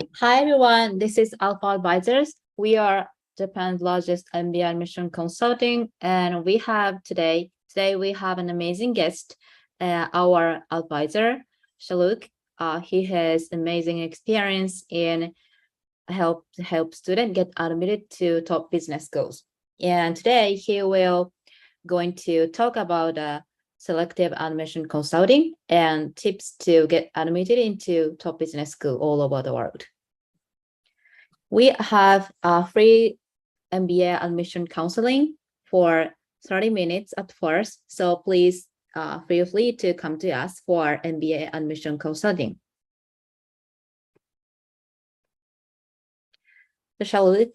Hi everyone, this is Alpha Advisors. We are Japan's largest MBA admission consulting, and today we have an amazing guest, our advisor, Shaluk. He has amazing experience in help students get admitted to top business schools. And today he will going to talk about selective admission consulting and tips to get admitted into top business school all over the world. We have a free MBA admission counseling for 30 minutes at first. So please feel free to come to us for MBA admission consulting. So shall we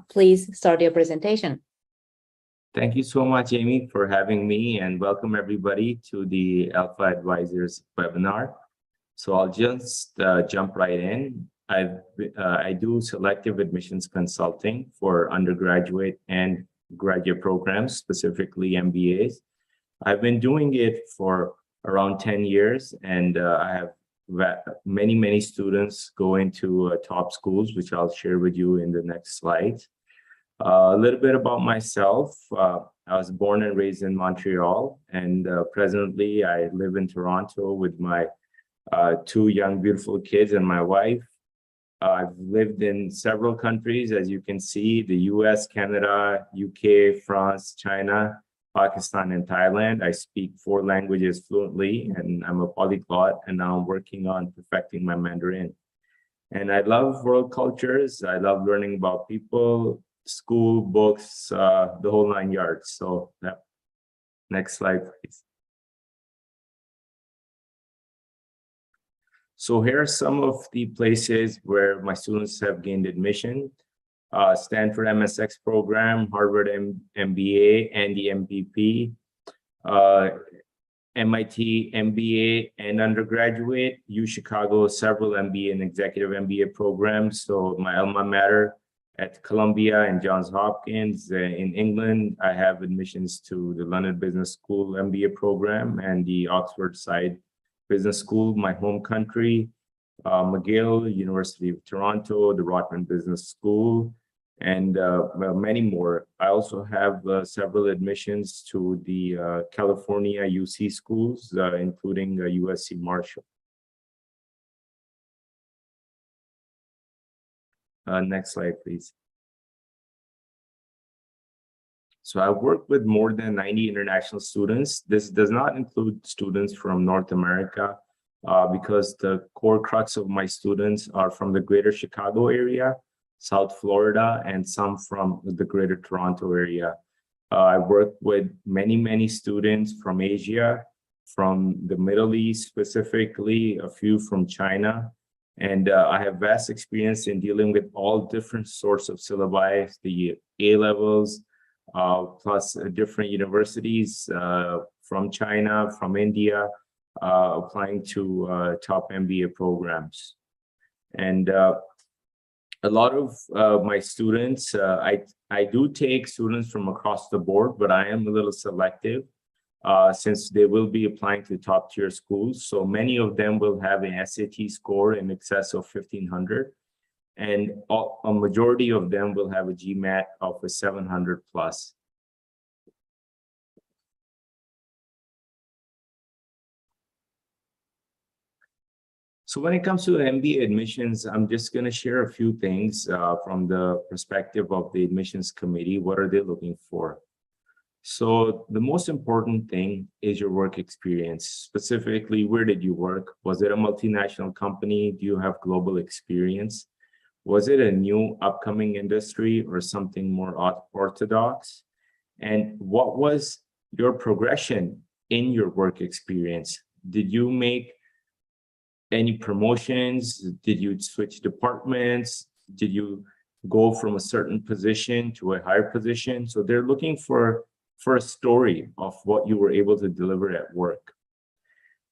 please start your presentation? Thank you so much, Amy, for having me, and welcome everybody to the Alpha Advisors webinar. So I'll just jump right in. I do selective admissions consulting for undergraduate and graduate programs, specifically MBAs. I've been doing it for around 10 years, and I have many students go into top schools, which I'll share with you in the next slide. A little bit about myself. I was born and raised in Montreal, and presently I live in Toronto with my two young, beautiful kids and my wife. I've lived in several countries, as you can see, the US, Canada, UK, France, China, Pakistan, and Thailand. I speak 4 languages fluently, and I'm a polyglot, and now I'm working on perfecting my Mandarin. And I love world cultures. I love learning about people, school, books, the whole 9 yards. So yeah. Next slide, please. So here are some of the places where my students have gained admission. Stanford MSX program, Harvard MBA, and the MPP, MIT MBA and undergraduate, UChicago, several MBA and executive MBA programs. So my alma mater at Columbia and Johns Hopkins. In England, I have admissions to the London Business School MBA program and the Oxford Side Business School, my home country, McGill, University of Toronto, the Rotman Business School, and many more. I also have several admissions to the California UC schools, including USC Marshall. Next slide, please. So I work with more than 90 international students. This does not include students from North America because the core crux of my students are from the greater Chicago area, South Florida, and some from the greater Toronto area. I work with many students from Asia, from the Middle East specifically, a few from China. And I have vast experience in dealing with all different sorts of syllabi, the A levels, plus different universities from China, from India, applying to top MBA programs. And a lot of my students, I do take students from across the board, but I am a little selective since they will be applying to top tier schools. So many of them will have an SAT score in excess of 1,500. And a majority of them will have a GMAT of a 700 plus. So when it comes to MBA admissions, I'm just going to share a few things from the perspective of the admissions committee. What are they looking for? So the most important thing is your work experience. Specifically, where did you work? Was it a multinational company? Do you have global experience? Was it a new upcoming industry or something more orthodox? And what was your progression in your work experience? Did you make any promotions? Did you switch departments? Did you go from a certain position to a higher position? So they're looking for a story of what you were able to deliver at work.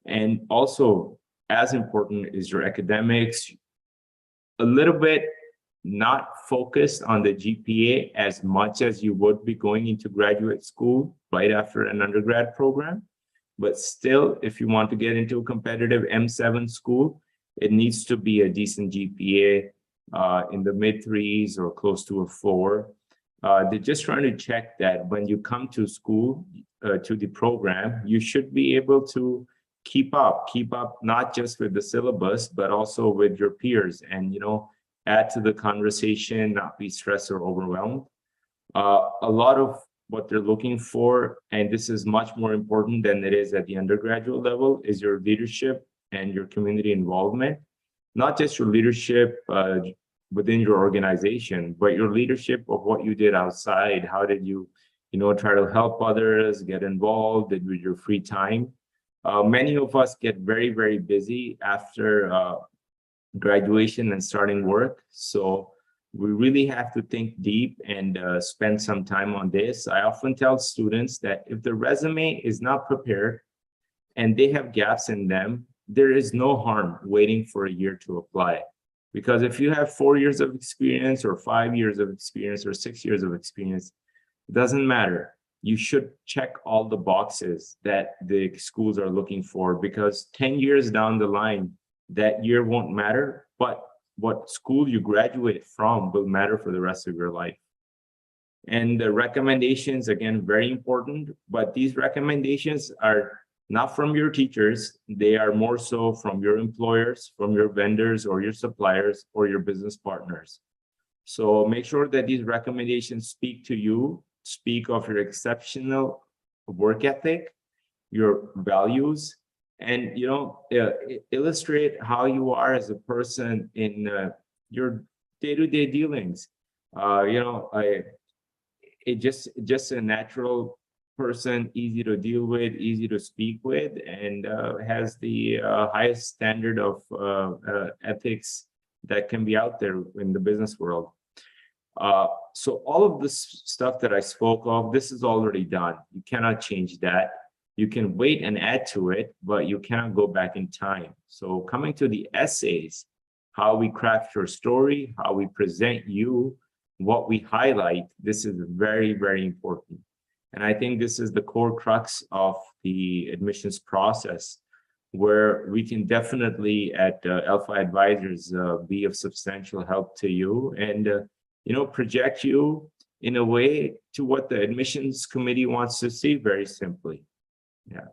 And also, as important is your academics, a little bit not focused on the GPA as much as you would be going into graduate school right after an undergrad program. But still, if you want to get into a competitive M7 school, It needs to be a decent GPA in the mid threes or close to a 4. They're just trying to check that when you come to school, to the program, you should be able to keep up not just with the syllabus, but also with your peers, and add to the conversation, not be stressed or overwhelmed. A lot of what they're looking for, and this is much more important than it is at the undergraduate level, is your leadership and your community involvement. Not just your leadership within your organization, but your leadership of what you did outside. How did you, try to help others, get involved with your free time? Many of us get very, very busy after graduation and starting work. So we really have to think deep and spend some time on this. I often tell students that if the resume is not prepared and they have gaps in them, there is no harm waiting for a year to apply. Because if you have 4 years of experience or 5 years of experience or 6 years of experience, it doesn't matter. You should check all the boxes that the schools are looking for, because 10 years down the line, that year won't matter, but what school you graduate from will matter for the rest of your life. And the recommendations, again, very important, but these recommendations are not from your teachers. They are more so from your employers, from your vendors or your suppliers or your business partners. So make sure that these recommendations speak to you, speak of your exceptional work ethic, your values, and illustrate how you are as a person in your day-to-day dealings. Just a natural person, easy to deal with, easy to speak with, and has the highest standard of ethics that can be out there in the business world. So all of this stuff that I spoke of, this is already done. You cannot change that. You can wait and add to it, but you cannot go back in time. So coming to the essays, how we craft your story, how we present you, what we highlight, this is very, very important. And I think this is the core crux of the admissions process, where we can definitely at Alpha Advisors be of substantial help to you and project you in a way to what the admissions committee wants to see, very simply. Yeah.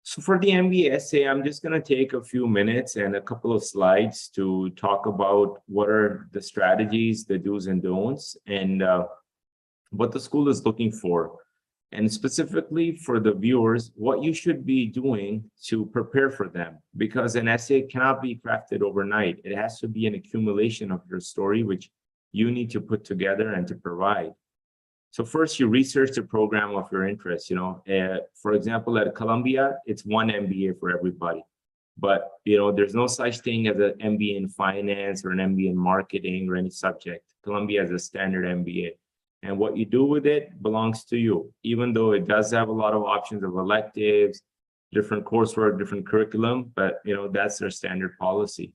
So for the MBA essay, I'm just going to take a few minutes and a couple of slides to talk about what are the strategies, the do's and don'ts, and what the school is looking for. And specifically for the viewers, what you should be doing to prepare for them, because an essay cannot be crafted overnight. It has to be an accumulation of your story, which you need to put together and to provide. So first, you research the program of your interest. For example, at Columbia, it's one MBA for everybody. But there's no such thing as an MBA in finance or an MBA in marketing or any subject. Columbia has a standard MBA. And what you do with it belongs to you, even though it does have a lot of options of electives, different coursework, different curriculum, but that's their standard policy.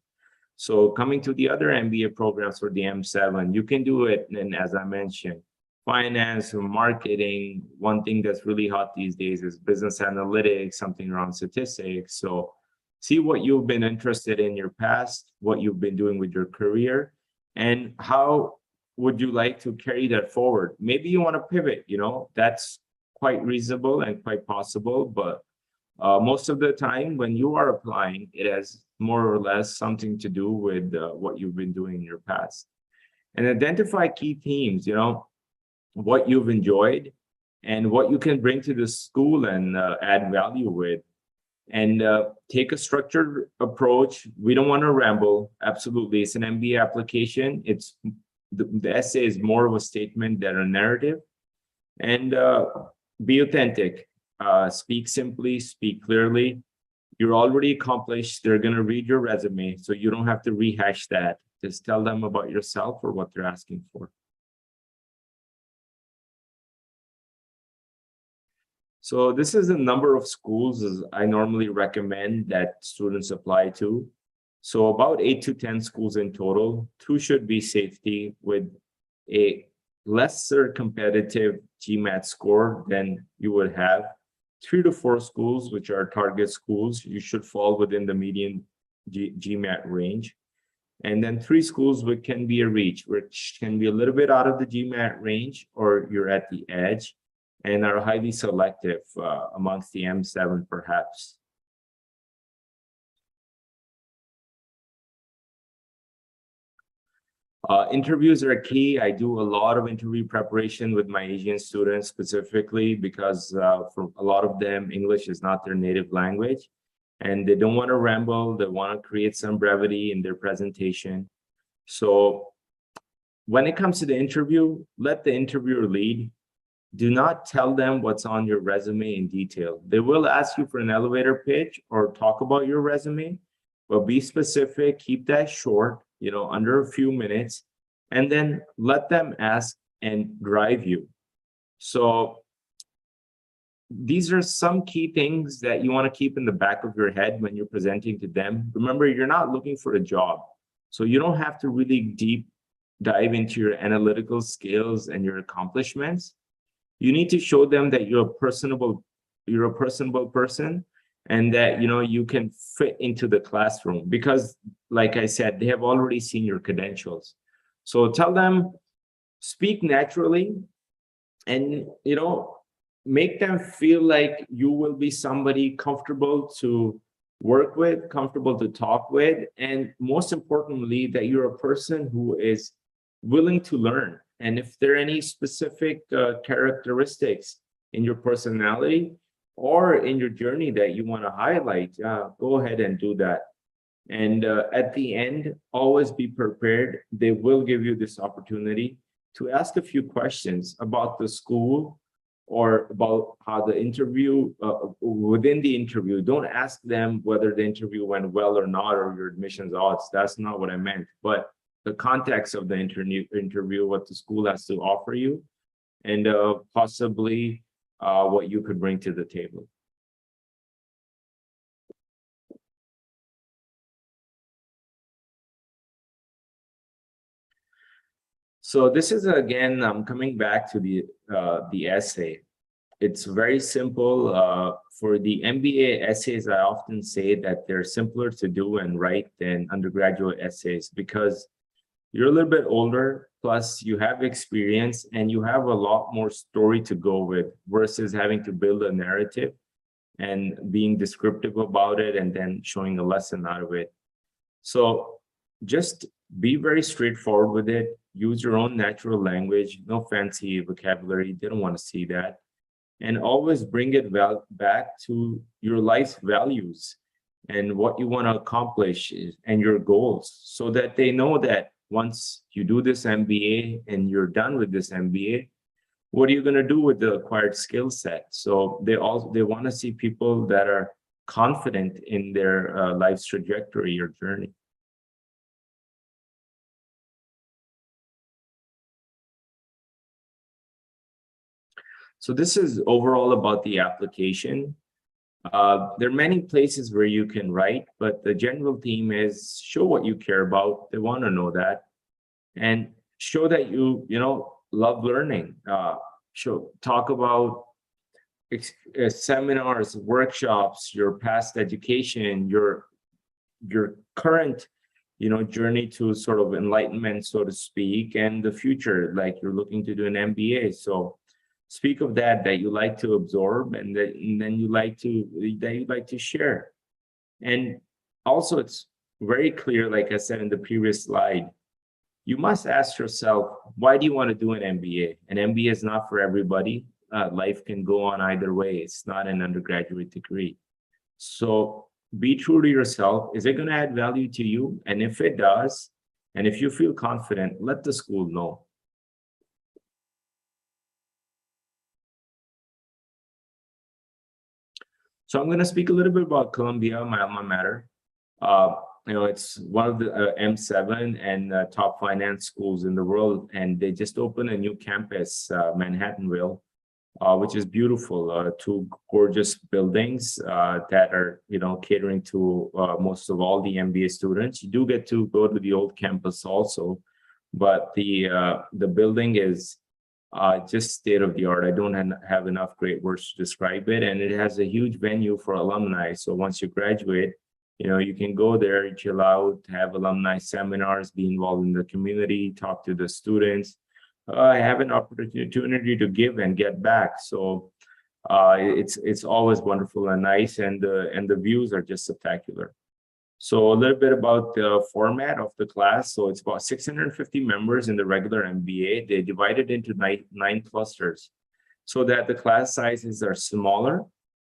So coming to the other MBA programs for the M7, you can do it, and as I mentioned, finance or marketing. One thing that's really hot these days is business analytics, something around statistics. So see what you've been interested in your past, what you've been doing with your career, and how would you like to carry that forward? Maybe you want to pivot, that's quite reasonable and quite possible, but most of the time when you are applying, it has more or less something to do with what you've been doing in your past. And identify key themes, what you've enjoyed and what you can bring to the school and add value with. And take a structured approach. We don't want to ramble. Absolutely. It's an MBA application. It's the essay is more of a statement than a narrative. And be authentic. Speak simply, speak clearly. You're already accomplished. They're going to read your resume, so you don't have to rehash that. Just tell them about yourself or what they're asking for. So this is a number of schools I normally recommend that students apply to. So about 8 to 10 schools in total. 2 should be safety with a lesser competitive GMAT score than you would have 3 to 4 schools, which are target schools. You should fall within the median GMAT range. And then 3 schools which can be a reach, which can be a little bit out of the GMAT range, or you're at the edge, and are highly selective amongst the M7 perhaps. Interviews are key. I do a lot of interview preparation with my Asian students specifically because for a lot of them, English is not their native language and they don't want to ramble. They want to create some brevity in their presentation. So when it comes to the interview, let the interviewer lead. Do not tell them what's on your resume in detail. They will ask you for an elevator pitch or talk about your resume, but be specific, keep that short, under a few minutes, and then let them ask and drive you. So these are some key things that you want to keep in the back of your head when you're presenting to them. Remember, you're not looking for a job, so you don't have to really deep dive into your analytical skills and your accomplishments. You need to show them that you're a personable person, and that you can fit into the classroom, because like I said, they have already seen your credentials. So tell them, speak naturally, and make them feel like you will be somebody comfortable to work with, comfortable to talk with, and most importantly, that you're a person who is willing to learn. And if there are any specific characteristics in your personality or in your journey that you want to highlight, go ahead and do that. And at the end, always be prepared. They will give you this opportunity to ask a few questions about the school or about how the interview, within the interview. Don't ask them whether the interview went well or not, or your admissions odds. That's not what I meant. But the context of the interview, what the school has to offer you, and possibly what you could bring to the table. So this is, again, I'm coming back to the essay. It's very simple. For the MBA essays, I often say that they're simpler to do and write than undergraduate essays, because you're a little bit older, plus you have experience and you have a lot more story to go with versus having to build a narrative and being descriptive about it and then showing a lesson out of it. So just be very straightforward with it. Use your own natural language, no fancy vocabulary. They don't want to see that. And always bring it back to your life's values and what you want to accomplish and your goals, so that they know that once you do this MBA and you're done with this MBA, what are you going to do with the acquired skill set? So they want to see people that are confident in their life's trajectory or journey. So this is overall about the application. There are many places where you can write, but the general theme is show what you care about. They want to know that, and show that you love learning. Talk about seminars, workshops, your past education, your current journey to sort of enlightenment, so to speak, and the future, like you're looking to do an MBA. So speak of that you like to absorb, and then you like to share. And also, it's very clear, like I said in the previous slide, you must ask yourself, why do you want to do an MBA? An MBA is not for everybody. Life can go on either way. It's not an undergraduate degree. So be true to yourself. Is it going to add value to you? And if it does, and if you feel confident, let the school know. So I'm going to speak a little bit about Columbia, my alma mater. It's one of the M7 and top finance schools in the world, and they just opened a new campus, Manhattanville, which is beautiful. 2 gorgeous buildings that are, catering to most of all the MBA students. You do get to go to the old campus also, but the building is just state of the art. I don't have enough great words to describe it. And it has a huge venue for alumni. So once you graduate, you can go there, chill out, have alumni seminars, be involved in the community, talk to the students, have an opportunity to give and get back. So it's always wonderful and nice, and the views are just spectacular. So a little bit about the format of the class. So it's about 650 members in the regular MBA. They divided into nine clusters so that the class sizes are smaller,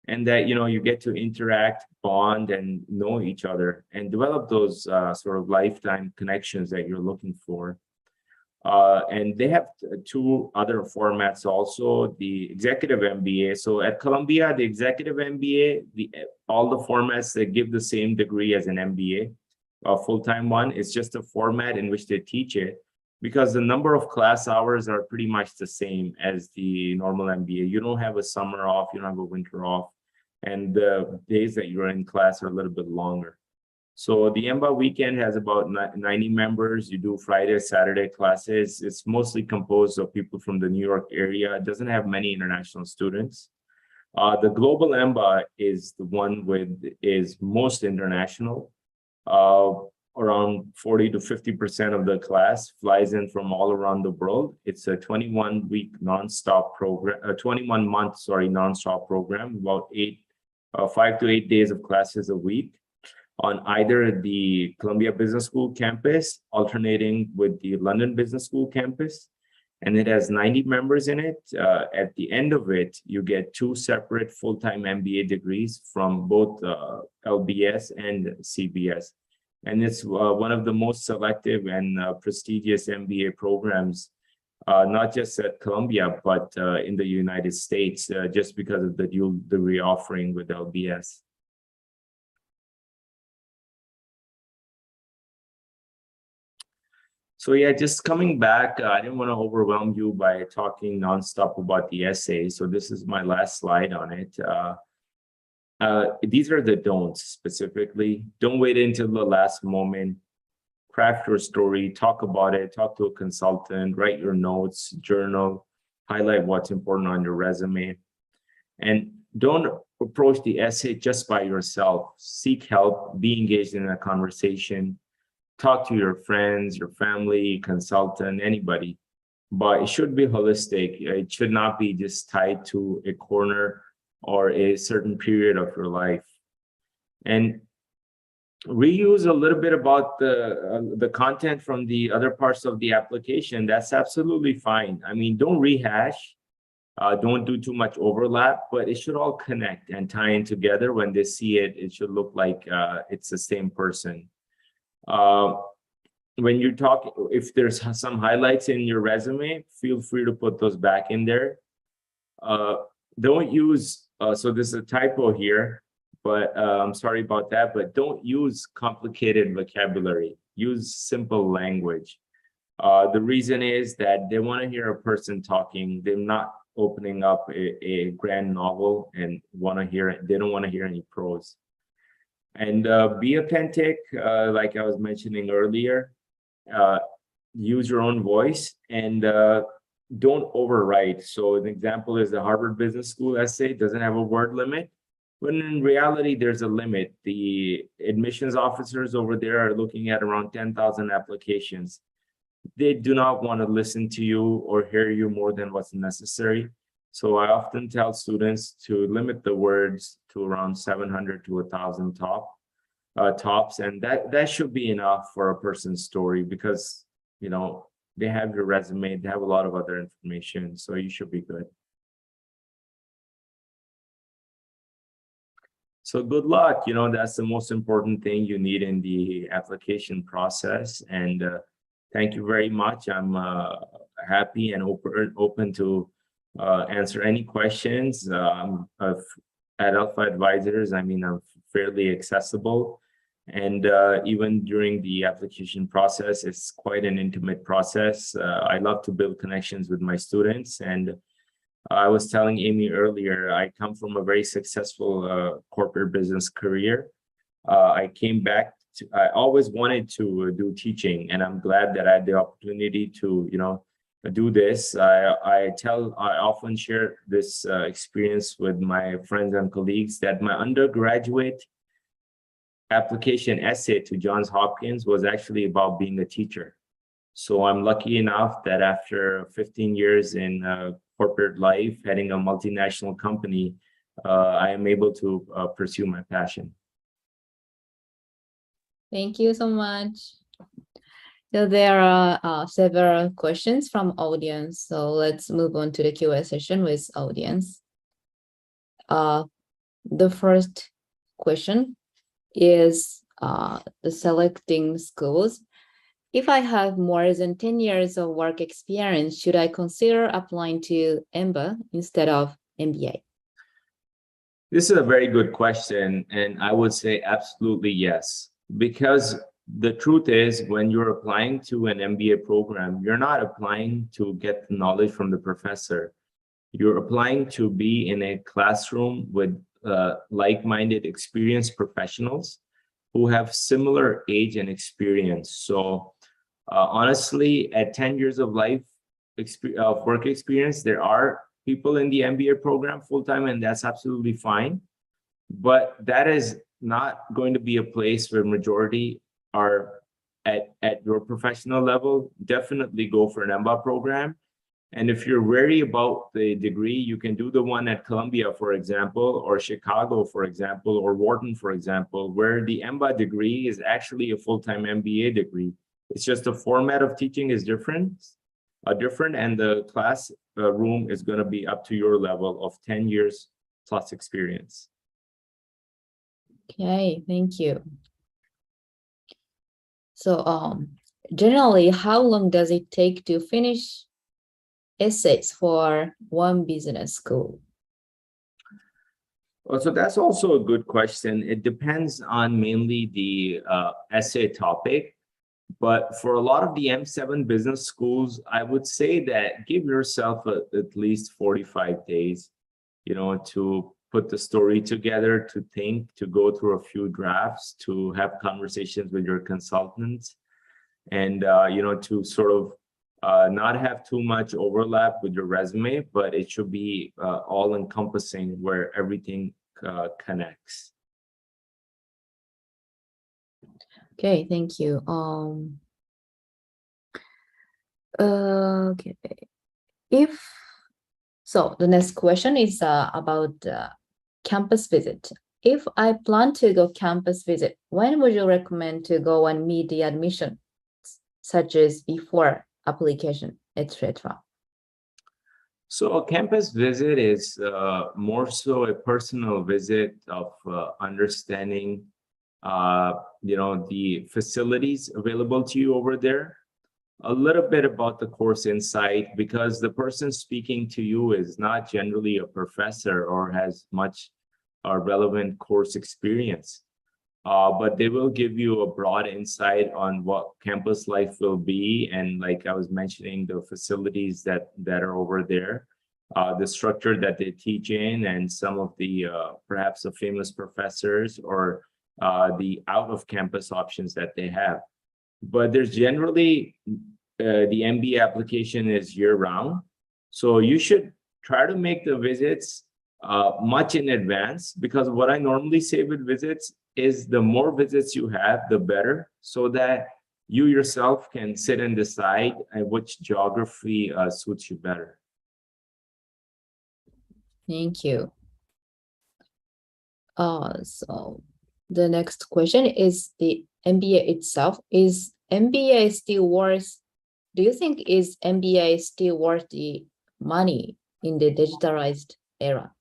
and that you get to interact, bond, and know each other and develop those sort of lifetime connections that you're looking for. And they have two other formats also, the executive MBA. So at Columbia, the executive MBA, all the formats that give the same degree as an MBA, a full-time one. It's just a format in which they teach it, because the number of class hours are pretty much the same as the normal MBA. You don't have a summer off, you don't have a winter off, and the days that you're in class are a little bit longer. So the MBA weekend has about 90 members. You do Friday, Saturday classes. It's mostly composed of people from the New York area. It doesn't have many international students. The global MBA is the one is most international. Around 40 to 50% of the class flies in from all around the world. It's a 21-week nonstop program, 21-month, nonstop program, about 5 to 8 days of classes a week, on either the Columbia Business School campus, alternating with the London Business School campus. And it has 90 members in it. At the end of it, you get 2 separate full-time MBA degrees from both LBS and CBS. And it's one of the most selective and prestigious MBA programs, not just at Columbia, but in the United States, just because of the dual degree offering with LBS. So yeah, just coming back, I didn't want to overwhelm you by talking nonstop about the essay. So this is my last slide on it. These are the don'ts specifically. Don't wait until the last moment. Craft your story, talk about it, talk to a consultant, write your notes, journal, highlight what's important on your resume. And don't approach the essay just by yourself. Seek help, be engaged in a conversation. Talk to your friends, your family, consultant, anybody, but it should be holistic. It should not be just tied to a corner or a certain period of your life. And reuse a little bit about the content from the other parts of the application. That's absolutely fine. I mean, don't rehash, don't do too much overlap, but it should all connect and tie in together. When they see it, it should look like it's the same person. When you talk, if there's some highlights in your resume, feel free to put those back in there. Don't use, so this is a typo here, but I'm sorry about that, but don't use complicated vocabulary. Use simple language. The reason is that they want to hear a person talking. They're not opening up a grand novel and want to hear it. They don't want to hear any prose. And be authentic, like I was mentioning earlier. Use your own voice, and don't overwrite. So an example is the Harvard Business School essay doesn't have a word limit, when in reality there's a limit. The admissions officers over there are looking at around 10,000 applications. They do not want to listen to you or hear you more than what's necessary. So I often tell students to limit the words to around 700 to 1,000 tops, and that should be enough for a person's story, because they have your resume, they have a lot of other information, so you should be good. So good luck. That's the most important thing you need in the application process. And thank you very much. I'm happy and open to answer any questions. At Alpha Advisors, I'm fairly accessible. And even during the application process, it's quite an intimate process. I love to build connections with my students. And I was telling Amy earlier, I come from a very successful corporate business career. I came back I always wanted to do teaching, and I'm glad that I had the opportunity to, do this. I often share this experience with my friends and colleagues that my undergraduate application essay to Johns Hopkins was actually about being a teacher. So I'm lucky enough that after 15 years in corporate life, heading a multinational company, I am able to pursue my passion. Thank you so much. So there are several questions from audience. So let's move on to the Q&A session with audience. The first question is the selecting schools. If I have more than 10 years of work experience, should I consider applying to MBA instead of MBA? This is a very good question, and I would say absolutely yes. Because the truth is, when you're applying to an MBA program, you're not applying to get the knowledge from the professor. You're applying to be in a classroom with like-minded, experienced professionals who have similar age and experience. So honestly, at 10 years of work experience, there are people in the MBA program full-time, and that's absolutely fine. But that is not going to be a place where majority are at your professional level. Definitely go for an MBA program. And if you're wary about the degree, you can do the one at Columbia, for example, or Chicago, for example, or Wharton, for example, where the MBA degree is actually a full-time MBA degree. It's just the format of teaching is different, and the class room is going to be up to your level of 10 years plus experience. Okay, thank you. So generally, how long does it take to finish essays for one business school? Well, so that's also a good question. It depends on mainly the essay topic. But for a lot of the M7 business schools, I would say that give yourself at least 45 days, to put the story together, to think, to go through a few drafts, to have conversations with your consultants, and, to sort of not have too much overlap with your resume, but it should be all encompassing where everything connects. Okay, thank you. Okay. So the next question is about campus visit. If I plan to go campus visit, when would you recommend to go and meet the admission, such as before application, etc.? So a campus visit is more so a personal visit of understanding, the facilities available to you over there, a little bit about the course insight, because the person speaking to you is not generally a professor or has much relevant course experience. But they will give you a broad insight on what campus life will be. And like I was mentioning, the facilities that are over there, the structure that they teach in, and some of the perhaps the famous professors or the out-of-campus options that they have. But there's generally, the MBA application is year-round. So you should try to make the visits much in advance, because what I normally say with visits is the more visits you have, the better, so that you yourself can sit and decide which geography suits you better. Thank you. So the next question is the MBA itself. Is MBA still worth, do you think is MBA still worth the money in the digitalized era?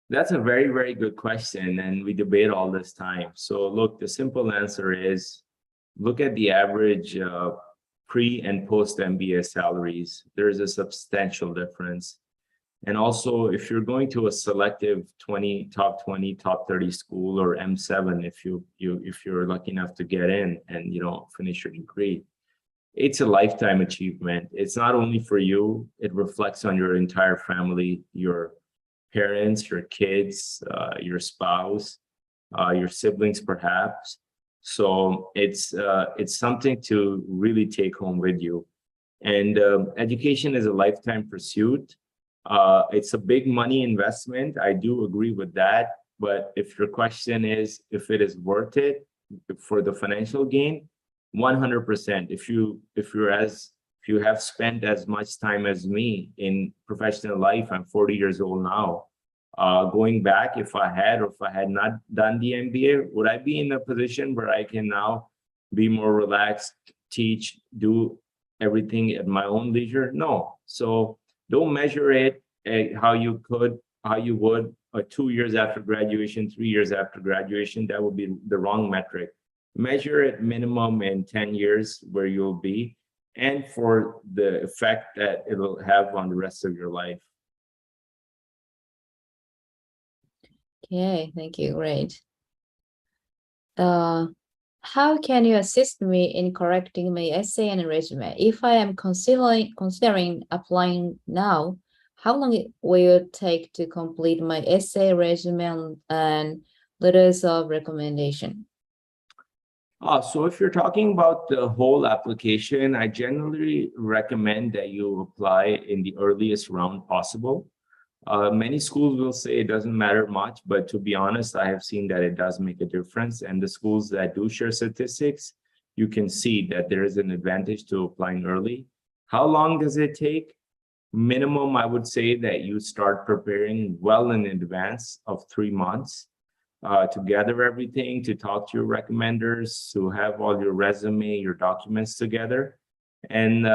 That's a very, very good question, and we debate all this time. So look, the simple answer is, look at the average pre and post MBA salaries. There's a substantial difference. And also, if you're going to a selective top 20, top 30 school, or M7, if you're lucky enough to get in and finish your degree, it's a lifetime achievement. It's not only for you, it reflects on your entire family, your parents, your kids, your spouse, your siblings, perhaps. So it's something to really take home with you. And education is a lifetime pursuit. It's a big money investment. I do agree with that. But if your question is if it is worth it for the financial gain, 100%. If you have spent as much time as me in professional life, I'm 40 years old now. Going back, if I had not done the MBA, would I be in a position where I can now be more relaxed, teach, do everything at my own leisure? No. So don't measure it how you would 2 years after graduation, 3 years after graduation. That would be the wrong metric. Measure it minimum in 10 years where you'll be, and for the effect that it will have on the rest of your life. Okay, thank you. Great. How can you assist me in correcting my essay and resume? If I am considering applying now, how long will it take to complete my essay, resume, and letters of recommendation? So if you're talking about the whole application, I generally recommend that you apply in the earliest round possible. Many schools will say it doesn't matter much, but to be honest, I have seen that it does make a difference. And the schools that do share statistics, you can see that there is an advantage to applying early. How long does it take? Minimum, I would say that you start preparing well in advance of 3 months. To gather everything, to talk to your recommenders, to have all your resume, your documents together, and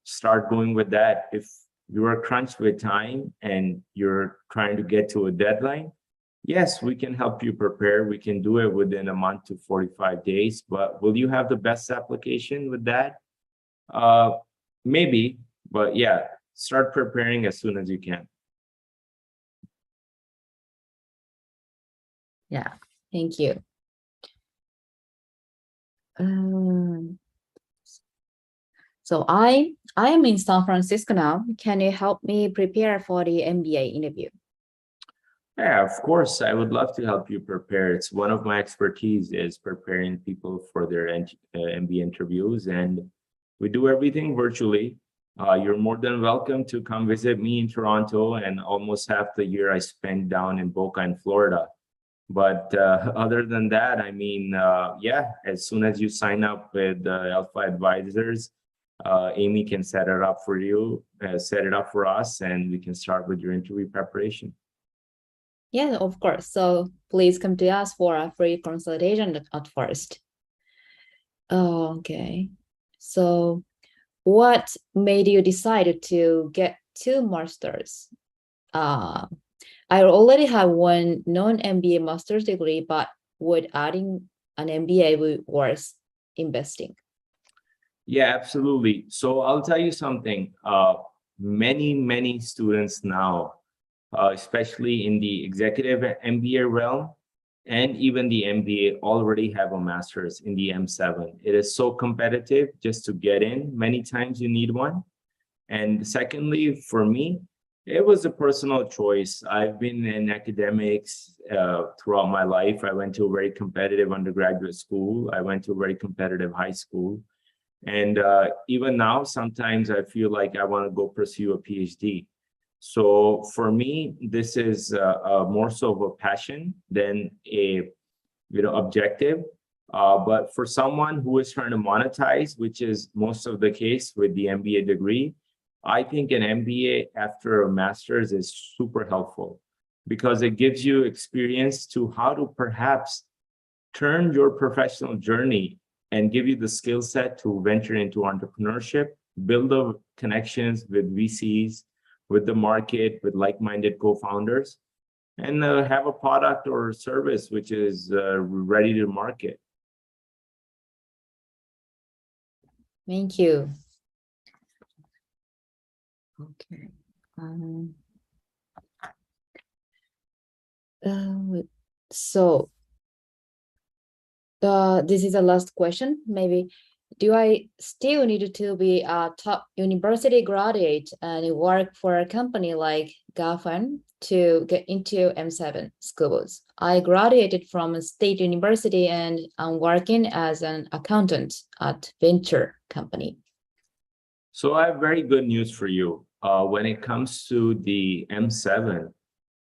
start going with that. If you are crunched with time and you're trying to get to a deadline, yes, we can help you prepare. We can do it within a month to 45 days, but will you have the best application with that? Maybe, but yeah, start preparing as soon as you can. Yeah, thank you. So I am in San Francisco now. Can you help me prepare for the MBA interview? Yeah, of course, I would love to help you prepare. It's one of my expertise is preparing people for their MBA interviews, and we do everything virtually. You're more than welcome to come visit me in Toronto, and almost half the year I spent down in Boca in Florida. But other than that, I mean, yeah, as soon as you sign up with Alpha Advisors, Amy can set it up for you, set it up for us, and we can start with your interview preparation. Yeah, of course. So please come to us for a free consultation at first. Okay. So what made you decide to get 2 masters? I already have one non-MBA master's degree, but would adding an MBA be worth investing? Yeah, absolutely. So I'll tell you something. Many students now, especially in the executive MBA realm, and even the MBA already have a master's in the M7. It is so competitive just to get in. Many times you need one. And secondly, for me, it was a personal choice. I've been in academics throughout my life. I went to a very competitive undergraduate school. I went to a very competitive high school. And even now, sometimes I feel like I want to go pursue a PhD. So for me, this is more so of a passion than a objective. But for someone who is trying to monetize, which is most of the case with the MBA degree, I think an MBA after a master's is super helpful because it gives you experience to how to perhaps turn your professional journey and give you the skill set to venture into entrepreneurship, build the connections with VCs, with the market, with like-minded co-founders, and have a product or service which is ready to market. Thank you. Okay. So this is the last question. Maybe, do I still need to be a top university graduate and work for a company like GAFAM to get into M7 schools? I graduated from a state university and I'm working as an accountant at venture company. So I have very good news for you. When it comes to the M7,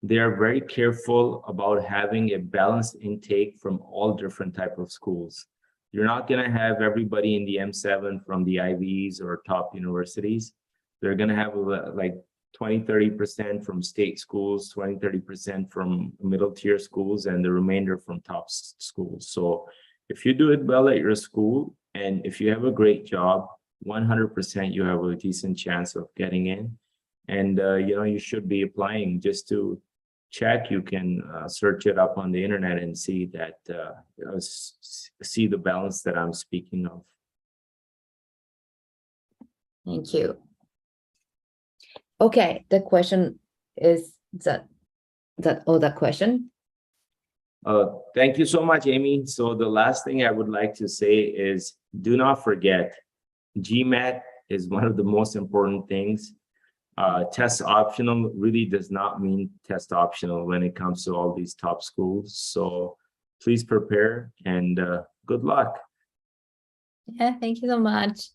they are very careful about having a balanced intake from all different type of schools. You're not going to have everybody in the M7 from the IVs or top universities. They're going to have like 20-30% from state schools, 20-30% from middle tier schools, and the remainder from top schools. So if you do it well at your school, and if you have a great job, 100% you have a decent chance of getting in. And you should be applying. Just to check, you can search it up on the internet and see that see the balance that I'm speaking of. Thank you. Okay, the question is that question. Thank you so much, Amy. So the last thing I would like to say is, do not forget, GMAT is one of the most important things. Test optional really does not mean test optional when it comes to all these top schools. So please prepare, and good luck. Yeah, thank you so much.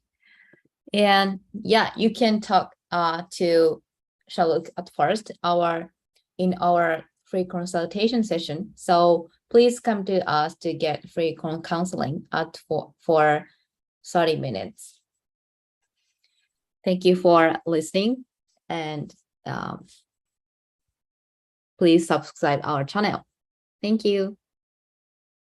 And yeah, you can talk to Charlotte at first in our free consultation session. So please come to us to get free counseling for 30 minutes. Thank you for listening, and please subscribe our channel. Thank you.